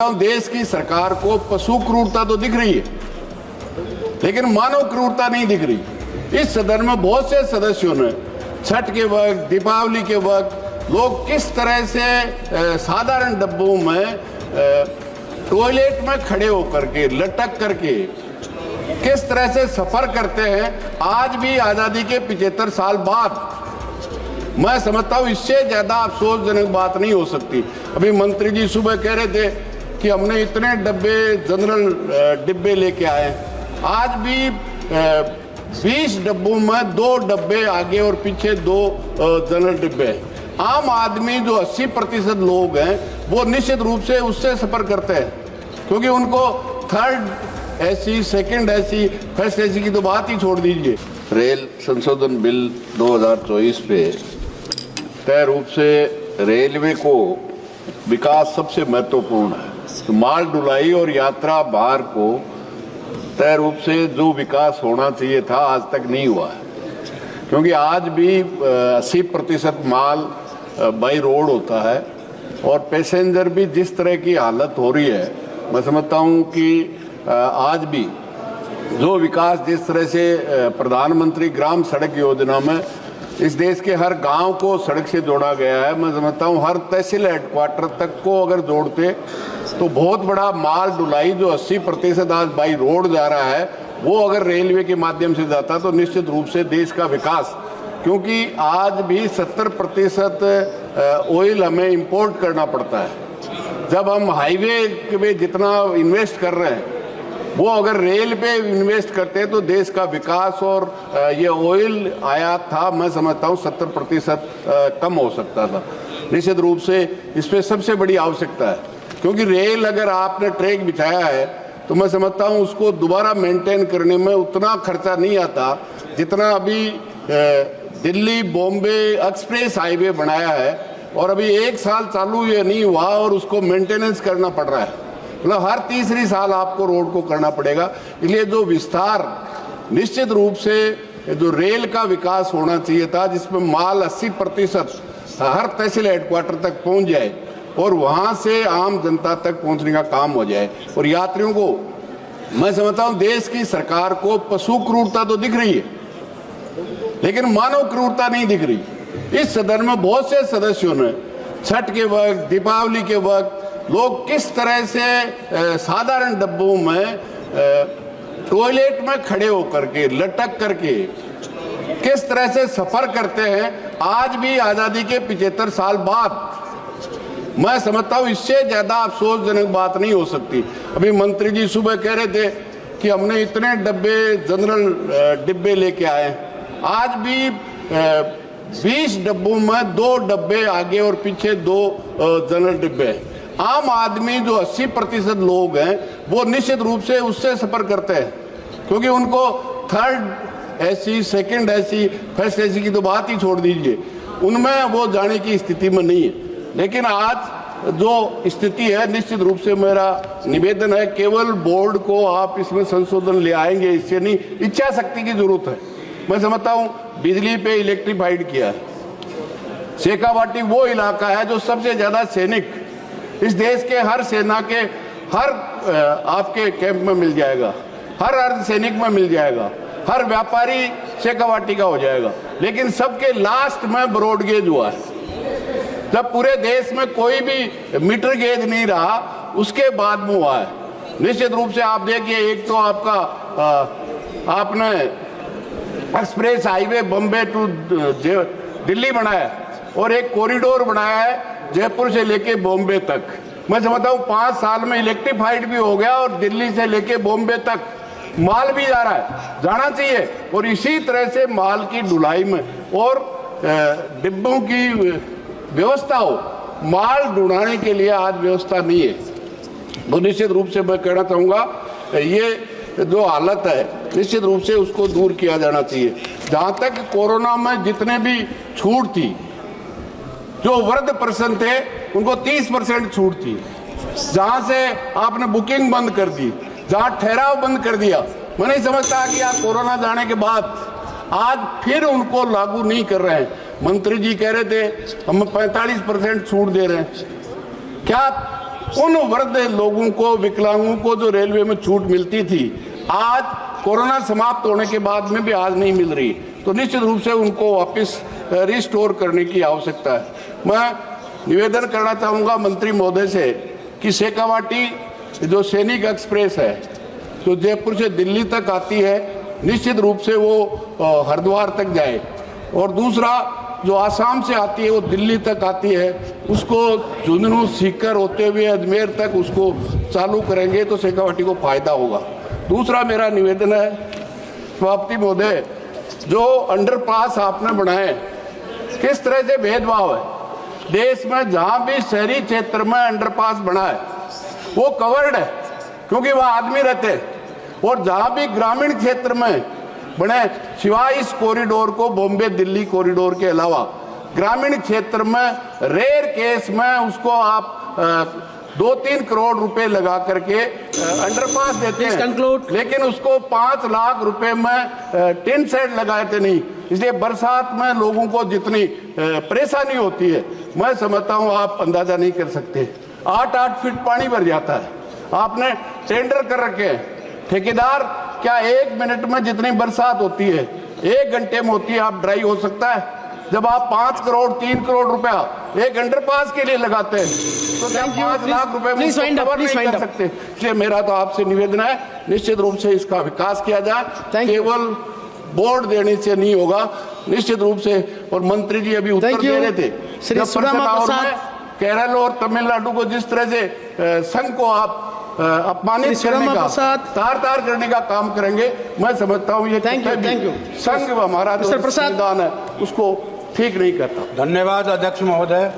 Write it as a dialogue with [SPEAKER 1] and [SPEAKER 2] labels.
[SPEAKER 1] देश की सरकार को पशु क्रूरता तो दिख रही है, लेकिन मानव क्रूरता नहीं दिख रही। इस सदन में बहुत से सदस्यों ने छठ के वक्त, दीपावली के वक्त लोग किस तरह से साधारण डब्बों में टॉयलेट में खड़े होकर के, लटक करके किस तरह से सफर करते हैं। आज भी आज़ादी के 75 साल बाद मैं समझता हूँ इससे ज़्यादा अफसोसजनक बात नहीं हो सकती। अभी मंत्री जी सुबह कह रहे थे कि हमने इतने डब्बे, जनरल डिब्बे लेके आए। आज भी 20 डब्बों में 2 डब्बे आगे और पीछे 2 जनरल डिब्बे हैं। आम आदमी जो 80% लोग हैं वो निश्चित रूप से उससे सफ़र करते हैं, क्योंकि उनको third AC, second AC, first AC की तो बात ही छोड़ दीजिए। रेल संशोधन बिल 2024 पे तय रूप से रेलवे को विकास सबसे महत्वपूर्ण है। तो माल ढुलाई और यात्रा भार को तय रूप से जो विकास होना चाहिए था आज तक नहीं हुआ है, क्योंकि आज भी 80% माल बाई रोड होता है और पैसेंजर भी जिस तरह की हालत हो रही है, मैं समझता हूँ कि आज भी जो विकास जिस तरह से प्रधानमंत्री ग्राम सड़क योजना में इस देश के हर गांव को सड़क से जोड़ा गया है, मैं समझता हूँ हर तहसील हेडक्वार्टर तक को अगर जोड़ते तो बहुत बड़ा माल ढुलाई जो 80% आज बाई रोड जा रहा है वो अगर रेलवे के माध्यम से जाता तो निश्चित रूप से देश का विकास, क्योंकि आज भी 70% ऑयल हमें इंपोर्ट करना पड़ता है। जब हम हाईवे में जितना इन्वेस्ट कर रहे हैं वो अगर रेल पे इन्वेस्ट करते हैं तो देश का विकास और ये ऑयल आयात था, मैं समझता हूँ 70% कम हो सकता था। निश्चित रूप से इस पर सबसे बड़ी आवश्यकता है, क्योंकि रेल अगर आपने ट्रैक बिछाया है तो मैं समझता हूँ उसको दोबारा मेंटेन करने में उतना खर्चा नहीं आता जितना अभी दिल्ली बॉम्बे एक्सप्रेस हाईवे बनाया है और अभी 1 साल चालू ये नहीं हुआ और उसको मेंटेनेंस करना पड़ रहा है। मतलब हर तीसरी साल आपको रोड को करना पड़ेगा। इसलिए जो विस्तार, निश्चित रूप से जो रेल का विकास होना चाहिए था जिसमें माल 80% हर तहसील हेडक्वार्टर तक पहुंच जाए और वहां से आम जनता तक पहुंचने का काम हो जाए। और यात्रियों को मैं समझता हूं देश की सरकार को पशु क्रूरता तो दिख रही है, लेकिन मानव क्रूरता नहीं दिख रही। इस सदन में बहुत से सदस्यों ने छठ के वक्त, दीपावली के वक्त लोग किस तरह से साधारण डब्बों में टॉयलेट में खड़े होकर के, लटक करके किस तरह से सफर करते हैं। आज भी आज़ादी के 75 साल बाद मैं समझता हूँ इससे ज़्यादा अफसोसजनक बात नहीं हो सकती। अभी मंत्री जी सुबह कह रहे थे कि हमने इतने डब्बे, जनरल डिब्बे लेके आए। आज भी 20 डब्बों में 2 डब्बे आगे और पीछे 2 जनरल डिब्बे हैं। आम आदमी जो 80% लोग हैं वो निश्चित रूप से उससे सफ़र करते हैं, क्योंकि उनको third AC, second AC, first AC की तो बात ही छोड़ दीजिए, उनमें वो जाने की स्थिति में नहीं है। लेकिन आज जो स्थिति है, निश्चित रूप से मेरा निवेदन है केवल बोर्ड को आप इसमें संशोधन ले आएंगे इससे नहीं, इच्छा शक्ति की जरूरत है। मैं समझता हूँ बिजली पे इलेक्ट्रीफाइड किया है। शेखावाटी वो इलाका है जो सबसे ज़्यादा सैनिक इस देश के हर सेना के हर आपके कैंप में मिल जाएगा, हर अर्धसैनिक में मिल जाएगा, हर व्यापारी शेखावाटी का हो जाएगा। लेकिन सबके लास्ट में ब्रॉड गेज हुआ है। जब पूरे देश में कोई भी मीटर गेज नहीं रहा उसके बाद में हुआ है। निश्चित रूप से आप देखिए, एक तो आपका आपने express highway Bombay to Delhi बनाया और एक कॉरिडोर बनाया है जयपुर से लेके बॉम्बे तक। मैं समझता हूँ 5 साल में इलेक्ट्रीफाइड भी हो गया और दिल्ली से लेके बॉम्बे तक माल भी जा रहा है, जाना चाहिए। और इसी तरह से माल की ढुलाई में और डिब्बों की व्यवस्था हो, माल ढुलाने के लिए आज व्यवस्था नहीं है। तो निश्चित रूप से मैं कहना चाहूँगा ये जो हालत है निश्चित रूप से उसको दूर किया जाना चाहिए। जहाँ तक कोरोना में जितने भी छूट थी, जो वृद्ध पर्सन थे उनको 30% छूट थी, जहाँ से आपने बुकिंग बंद कर दी, जहाँ ठहराव बंद कर दिया, मैं नहीं समझता कि आप कोरोना जाने के बाद आज फिर उनको लागू नहीं कर रहे हैं। मंत्री जी कह रहे थे हम 45% छूट दे रहे हैं। क्या उन वृद्ध लोगों को, विकलांगों को जो रेलवे में छूट मिलती थी, आज कोरोना समाप्त होने के बाद में भी आज नहीं मिल रही। तो निश्चित रूप से उनको वापस रिस्टोर करने की आवश्यकता है। मैं निवेदन करना चाहूँगा मंत्री महोदय से कि शेखावाटी जो सैनिक एक्सप्रेस है, जो जयपुर से दिल्ली तक आती है, निश्चित रूप से वो हरिद्वार तक जाए। और दूसरा, जो आसाम से आती है वो दिल्ली तक आती है, उसको झुंझुनू सीकर होते हुए अजमेर तक उसको चालू करेंगे तो शेखावाटी को फायदा होगा। दूसरा मेरा निवेदन है सभापति महोदय, जो अंडरपास आपने बनाए, किस तरह से भेदभाव है। देश में जहां भी शहरी क्षेत्र में अंडरपास बना है वो कवर्ड है क्योंकि वह आदमी रहते हैं, और जहां भी ग्रामीण क्षेत्र में बने, सिवाय इस कॉरिडोर को बॉम्बे दिल्ली कॉरिडोर के अलावा ग्रामीण क्षेत्र में रेयर केस में उसको आप 2-3 करोड़ रुपए लगा करके अंडरपास देते हैं, लेकिन उसको 5 लाख रुपए में टिन शेड लगाए थे नहीं। इसलिए बरसात में लोगों को जितनी परेशानी होती है, मैं समझता हूँ आप अंदाजा नहीं कर सकते। 8-8 फीट पानी भर जाता है। आपने टेंडर कर रखे हैं, ठेकेदार क्या 1 मिनट में जितनी बरसात होती है 1 घंटे में होती है, आप ड्राई हो सकता है। जब आप 5 करोड़ 3 करोड़ रुपया एक अंडरपास के लिए लगाते हैं तो क्या 5 लाख रुपए में कवर नहीं कर सकते। इसलिए मेरा तो आपसे निवेदन है, निश्चित रूप से इसका विकास किया जाए, केवल बोर्ड देने से नहीं होगा, निश्चित रूप से। और मंत्री जी अभी उत्तर दे रहे थे, केरल और तमिलनाडु को जिस तरह से संघ को आप अपमानित करने का, तार करने का काम करेंगे, मैं समझता हूँ ये संघ हमारा जो संविधान है उसको ठीक नहीं करता।
[SPEAKER 2] धन्यवाद अध्यक्ष महोदय।